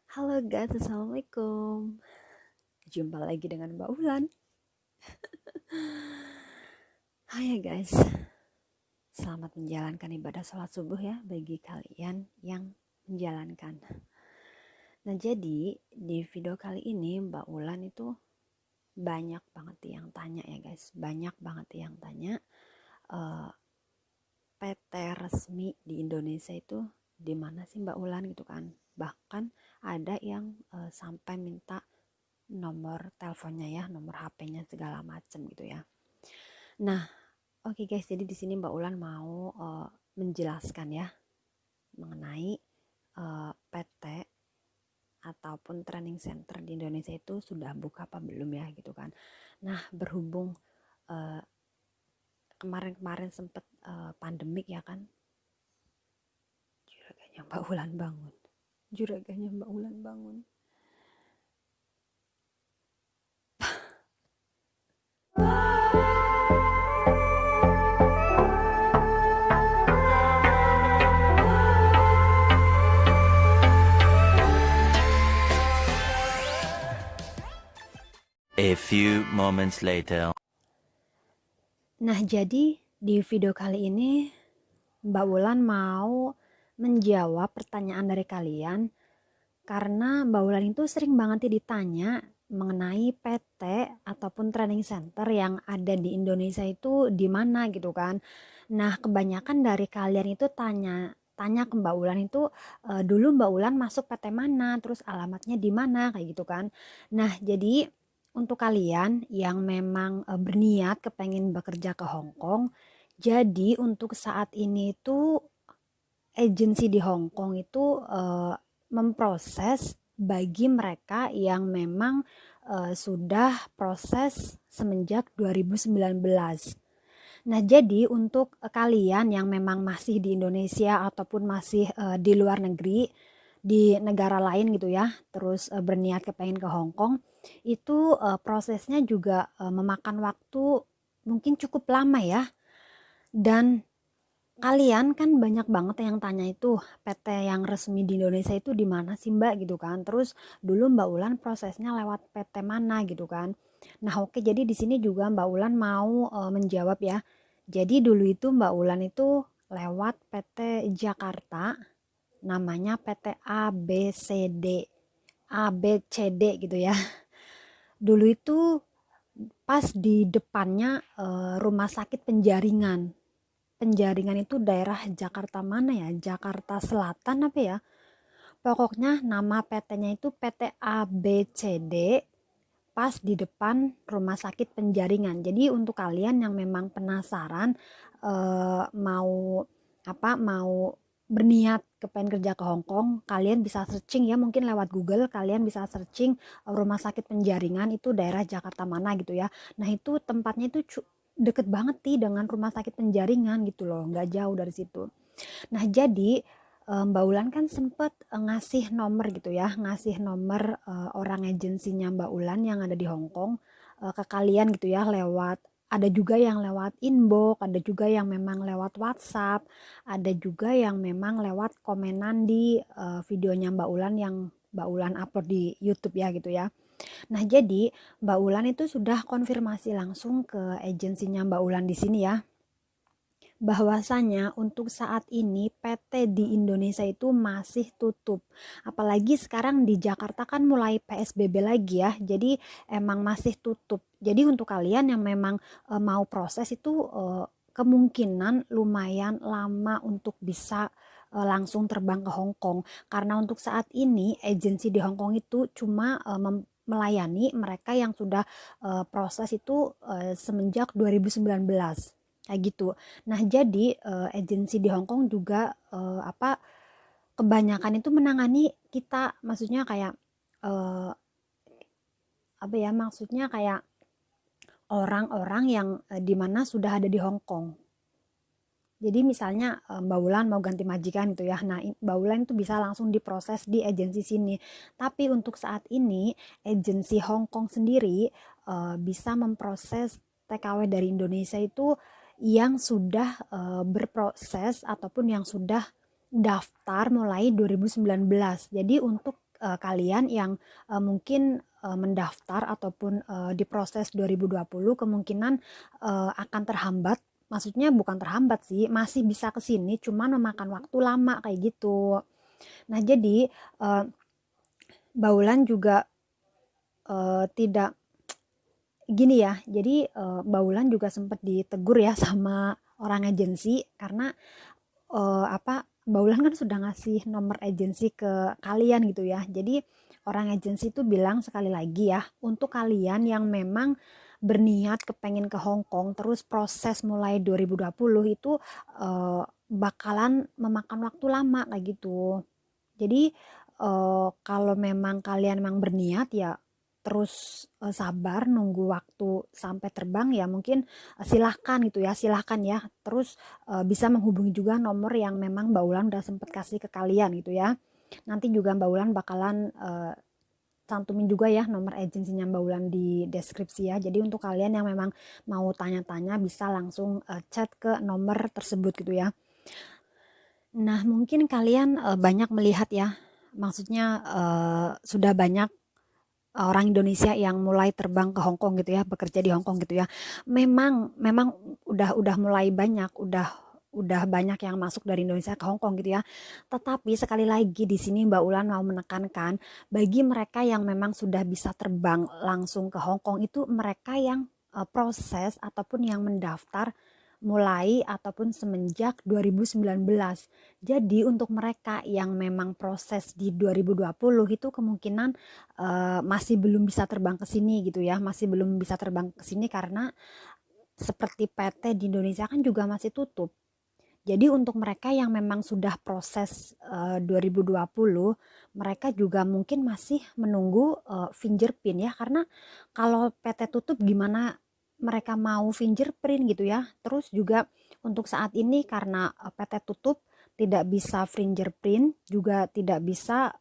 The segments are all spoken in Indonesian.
Halo guys, assalamualaikum. Jumpa lagi dengan Mbak Ulan. Hai guys, selamat menjalankan ibadah sholat subuh ya bagi kalian yang menjalankan. Nah jadi di video kali ini Mbak Ulan itu banyak banget yang tanya ya guys, banyak banget yang tanya uh, PT resmi di Indonesia itu di mana sih Mbak Ulan gitu kan. Bahkan ada yang sampai minta nomor teleponnya ya, nomor HP-nya segala macem gitu ya. Nah, oke guys, jadi di sini Mbak Ulan mau menjelaskan ya mengenai PT ataupun training center di Indonesia itu sudah buka apa belum ya gitu kan. Nah, berhubung uh, kemarin-kemarin sempat pandemik ya kan, juraganya Mbak Ulan bangun. Juraganya Mbak Ulan bangun. A few moments later. Nah, jadi di video kali ini Mbak Wulan mau menjawab pertanyaan dari kalian karena Mbak Wulan itu sering banget ditanya mengenai PT ataupun training center yang ada di Indonesia itu di mana gitu kan. Nah, kebanyakan dari kalian itu tanya ke Mbak Wulan itu dulu Mbak Wulan masuk PT mana, terus alamatnya di mana kayak gitu kan. Nah, jadi untuk kalian yang memang berniat kepengen bekerja ke Hong Kong, jadi untuk saat ini itu agensi di Hong Kong itu memproses bagi mereka yang memang sudah proses semenjak 2019. Nah, jadi untuk kalian yang memang masih di Indonesia ataupun masih di luar negeri, di negara lain gitu ya, terus berniat kepengen ke Hong Kong, itu prosesnya juga memakan waktu mungkin cukup lama ya. Dan kalian kan banyak banget yang tanya itu PT yang resmi di Indonesia itu di mana sih Mbak gitu kan. Terus dulu Mbak Ulan prosesnya lewat PT mana gitu kan. Nah, oke, jadi di sini juga Mbak Ulan mau menjawab ya. Jadi dulu itu Mbak Ulan itu lewat PT Jakarta, namanya PT ABCD. ABCD gitu ya. Dulu itu pas di depannya rumah sakit Penjaringan. Penjaringan itu daerah Jakarta mana ya? Jakarta Selatan apa ya? Pokoknya nama PT-nya itu PT ABCD pas di depan rumah sakit Penjaringan. Jadi untuk kalian yang memang penasaran mau mau berniat kepengen kerja ke Hong Kong, kalian bisa searching ya, mungkin lewat Google kalian bisa searching rumah sakit Penjaringan itu daerah Jakarta mana gitu ya. Nah, itu tempatnya itu deket banget sih dengan rumah sakit Penjaringan gitu loh, nggak jauh dari situ. Nah, jadi Mbak Ulan kan sempet ngasih nomor gitu ya, ngasih nomor orang agensinya Mbak Ulan yang ada di Hong Kong ke kalian gitu ya, lewat ada juga yang lewat inbox, ada juga yang memang lewat WhatsApp, ada juga yang memang lewat komenan di videonya Mbak Ulan yang Mbak Ulan upload di YouTube ya gitu ya. Nah, jadi Mbak Ulan itu sudah konfirmasi langsung ke agensinya Mbak Ulan di sini ya, bahwasanya untuk saat ini PT di Indonesia itu masih tutup. Apalagi sekarang di Jakarta kan mulai PSBB lagi ya. Jadi emang masih tutup. Jadi untuk kalian yang memang mau proses itu kemungkinan lumayan lama untuk bisa langsung terbang ke Hong Kong. Karena untuk saat ini agensi di Hong Kong itu cuma melayani mereka yang sudah proses itu semenjak 2019 kayak gitu. Nah, jadi agensi di Hong Kong juga kebanyakan itu menangani kita, maksudnya kayak eh, apa ya? Maksudnya kayak orang-orang yang di mana sudah ada di Hong Kong. Jadi misalnya Mbak Wulan mau ganti majikan gitu ya. Nah, Mbak Wulan itu bisa langsung diproses di agensi sini. Tapi untuk saat ini agensi Hong Kong sendiri bisa memproses TKW dari Indonesia itu yang sudah berproses ataupun yang sudah daftar mulai 2019. Jadi untuk kalian yang mungkin mendaftar ataupun diproses 2020 kemungkinan akan terhambat. Maksudnya bukan terhambat sih, masih bisa ke sini, cuman memakan waktu lama kayak gitu. Nah, jadi Baulan juga tidak gini ya. Jadi Baulan juga sempat ditegur ya sama orang agensi karena Baulan kan sudah ngasih nomor agensi ke kalian gitu ya. Jadi orang agensi itu bilang sekali lagi ya, untuk kalian yang memang berniat kepengen ke Hong Kong terus proses mulai 2020 itu bakalan memakan waktu lama kayak gitu. Jadi kalau memang kalian memang berniat ya terus sabar nunggu waktu sampai terbang ya mungkin silahkan gitu ya, silahkan ya. Terus bisa menghubungi juga nomor yang memang Mbak Ulan udah sempet kasih ke kalian gitu ya. Nanti juga Mbak Ulan bakalan cantumin juga ya nomor agensinya Mbak Ulan di deskripsi ya. Jadi untuk kalian yang memang mau tanya-tanya bisa langsung chat ke nomor tersebut gitu ya. Nah, mungkin kalian banyak melihat ya, maksudnya sudah banyak orang Indonesia yang mulai terbang ke Hong Kong gitu ya, bekerja di Hong Kong gitu ya. Memang udah mulai banyak, udah banyak yang masuk dari Indonesia ke Hong Kong gitu ya. Tetapi sekali lagi di sini Mbak Ulan mau menekankan bagi mereka yang memang sudah bisa terbang langsung ke Hong Kong itu mereka yang proses ataupun yang mendaftar mulai ataupun semenjak 2019. Jadi untuk mereka yang memang proses di 2020 itu kemungkinan masih belum bisa terbang ke sini gitu ya, masih belum bisa terbang ke sini karena seperti PT di Indonesia kan juga masih tutup. Jadi untuk mereka yang memang sudah proses 2020, mereka juga mungkin masih menunggu fingerprint ya, karena kalau PT tutup gimana mereka mau fingerprint gitu ya. Terus juga untuk saat ini karena PT tutup tidak bisa fingerprint, juga tidak bisa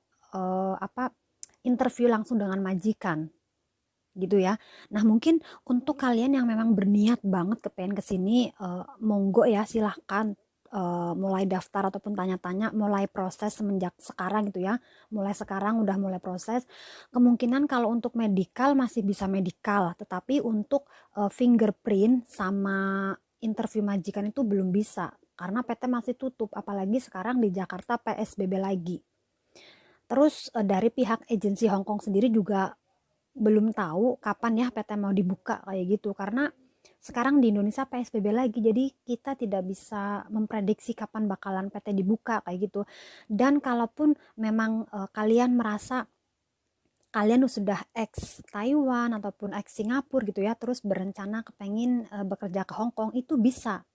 interview langsung dengan majikan gitu ya. Nah mungkin untuk kalian yang memang berniat banget kepengen kesini, monggo ya silahkan mulai daftar ataupun tanya-tanya, mulai proses semenjak sekarang gitu ya. Mulai sekarang udah mulai proses. Kemungkinan kalau untuk medikal masih bisa medikal, tetapi untuk fingerprint sama interview majikan itu belum bisa karena PT masih tutup, apalagi sekarang di Jakarta PSBB lagi. Terus dari pihak agensi Hong Kong sendiri juga belum tahu kapan ya PT mau dibuka kayak gitu karena sekarang di Indonesia PSBB lagi, jadi kita tidak bisa memprediksi kapan bakalan PT dibuka kayak gitu. Dan kalaupun memang kalian merasa kalian sudah ex Taiwan ataupun ex Singapura gitu ya, terus berencana kepengen bekerja ke Hong Kong, itu bisa.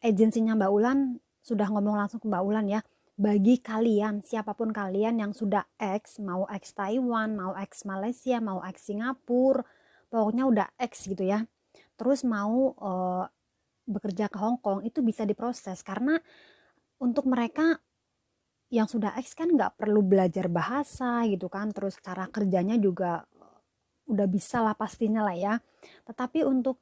Agensinya Mbak Ulan sudah ngomong langsung ke Mbak Ulan ya, bagi kalian, siapapun kalian yang sudah ex, mau ex Taiwan, mau ex Malaysia, mau ex Singapura, pokoknya udah ex gitu ya, terus mau bekerja ke Hong Kong, itu bisa diproses karena untuk mereka yang sudah ex kan nggak perlu belajar bahasa gitu kan, terus cara kerjanya juga udah bisa lah pastinya lah ya. Tetapi untuk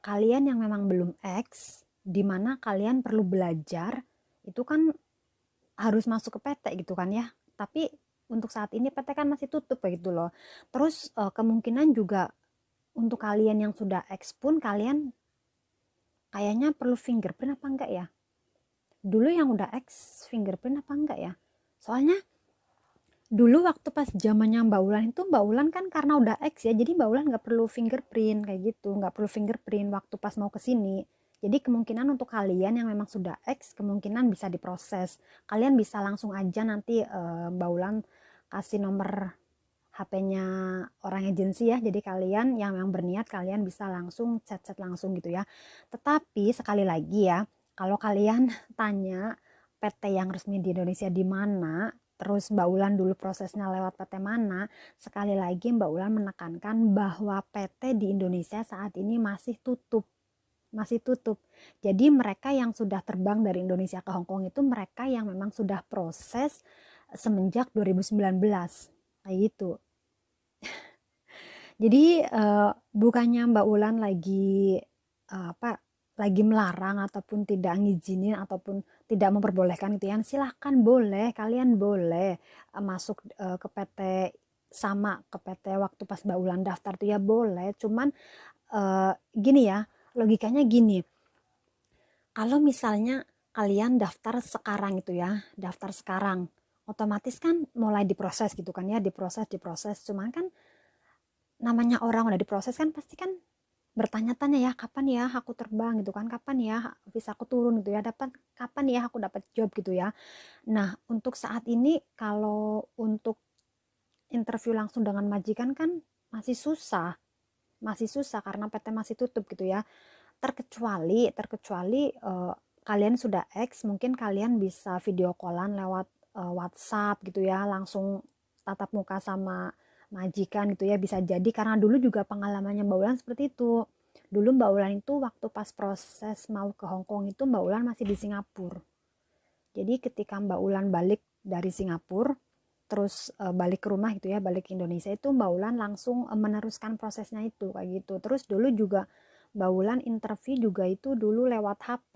kalian yang memang belum ex, di mana kalian perlu belajar, itu kan harus masuk ke PT gitu kan ya. Tapi untuk saat ini PT kan masih tutup kayak gitu loh. Terus kemungkinan juga untuk kalian yang sudah ex pun kalian kayaknya perlu fingerprint apa enggak ya? Dulu yang udah ex fingerprint apa enggak ya? Soalnya dulu waktu pas zamannya Mbak Ulan itu, Mbak Ulan kan karena udah ex ya, jadi Mbak Ulan nggak perlu fingerprint kayak gitu, nggak perlu fingerprint waktu pas mau kesini. Jadi kemungkinan untuk kalian yang memang sudah ex kemungkinan bisa diproses. Kalian bisa langsung aja nanti Mbak Ulan kasih nomor HP-nya orang agensi ya. Jadi kalian yang memang berniat kalian bisa langsung chat-chat langsung gitu ya. Tetapi sekali lagi ya, kalau kalian tanya PT yang resmi di Indonesia di mana, terus Mbak Ulan dulu prosesnya lewat PT mana, sekali lagi Mbak Ulan menekankan bahwa PT di Indonesia saat ini masih tutup. Masih tutup. Jadi mereka yang sudah terbang dari Indonesia ke Hong Kong itu mereka yang memang sudah proses semenjak 2019. Kayak gitu. Jadi bukannya Mbak Ulan lagi apa lagi melarang ataupun tidak ngizinin ataupun tidak memperbolehkan gitu ya, silahkan boleh, kalian boleh masuk ke PT sama ke PT waktu pas Mbak Ulan daftar tuh ya boleh. Cuman gini ya, logikanya gini, kalau misalnya kalian daftar sekarang itu ya, daftar sekarang, otomatis kan mulai diproses gitu kan ya, diproses. Cuman kan namanya orang udah diproses kan pasti kan bertanya-tanya ya, kapan ya aku terbang gitu kan, kapan ya bisa aku turun gitu ya, kapan ya aku dapat job gitu ya. Nah, untuk saat ini kalau untuk interview langsung dengan majikan kan masih susah, karena PT masih tutup gitu ya. Terkecuali kalian sudah X, mungkin kalian bisa video callan lewat WhatsApp gitu ya, langsung tatap muka sama majikan gitu ya, bisa jadi karena dulu juga pengalamannya Mbak Ulan seperti itu. Dulu Mbak Ulan itu waktu pas proses mau ke Hong Kong itu Mbak Ulan masih di Singapura. Jadi ketika Mbak Ulan balik dari Singapura, terus balik ke rumah gitu ya, balik ke Indonesia itu Mbak Ulan langsung meneruskan prosesnya itu kayak gitu. Terus dulu juga Mbak Ulan interview juga itu dulu lewat HP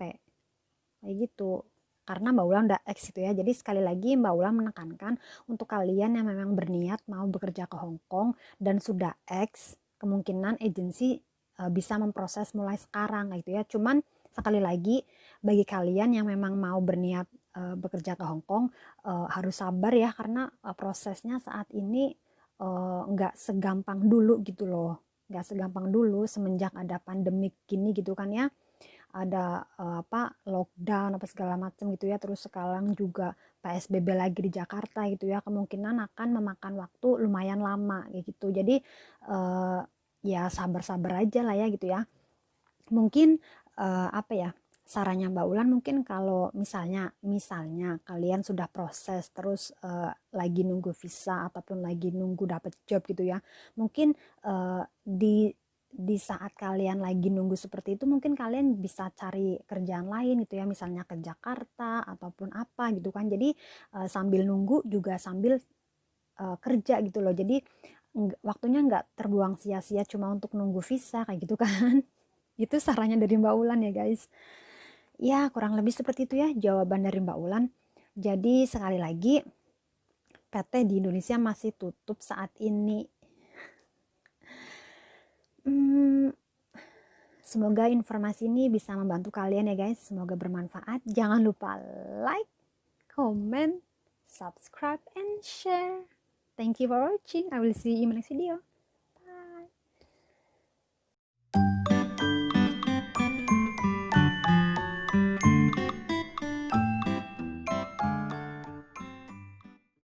kayak gitu. Karena Mbak Ulan udah X gitu ya. Jadi sekali lagi Mbak Ulan menekankan untuk kalian yang memang berniat mau bekerja ke Hong Kong dan sudah X, kemungkinan agensi bisa memproses mulai sekarang gitu ya. Cuman sekali lagi bagi kalian yang memang mau berniat bekerja ke Hong Kong harus sabar ya karena prosesnya saat ini nggak segampang dulu gitu loh, nggak segampang dulu semenjak ada pandemik gini gitu kan ya, ada lockdown apa segala macam gitu ya, terus sekarang juga PSBB lagi di Jakarta gitu ya, kemungkinan akan memakan waktu lumayan lama kayak gitu. Jadi ya sabar-sabar aja lah ya gitu ya. Mungkin apa ya, sarannya Mbak Ulan mungkin kalau misalnya kalian sudah proses terus lagi nunggu visa ataupun lagi nunggu dapat job gitu ya, mungkin di saat kalian lagi nunggu seperti itu mungkin kalian bisa cari kerjaan lain gitu ya, misalnya ke Jakarta ataupun apa gitu kan. Jadi sambil nunggu juga sambil kerja gitu loh, jadi waktunya nggak terbuang sia-sia cuma untuk nunggu visa kayak gitu kan. Itu sarannya dari Mbak Ulan ya guys. Ya kurang lebih seperti itu ya jawaban dari Mbak Ulan. Jadi sekali lagi PT di Indonesia masih tutup saat ini. Hmm, Semoga informasi ini bisa membantu kalian ya guys. Semoga bermanfaat. Jangan lupa like, comment, subscribe, and share. Thank you for watching. I will see you in my next video.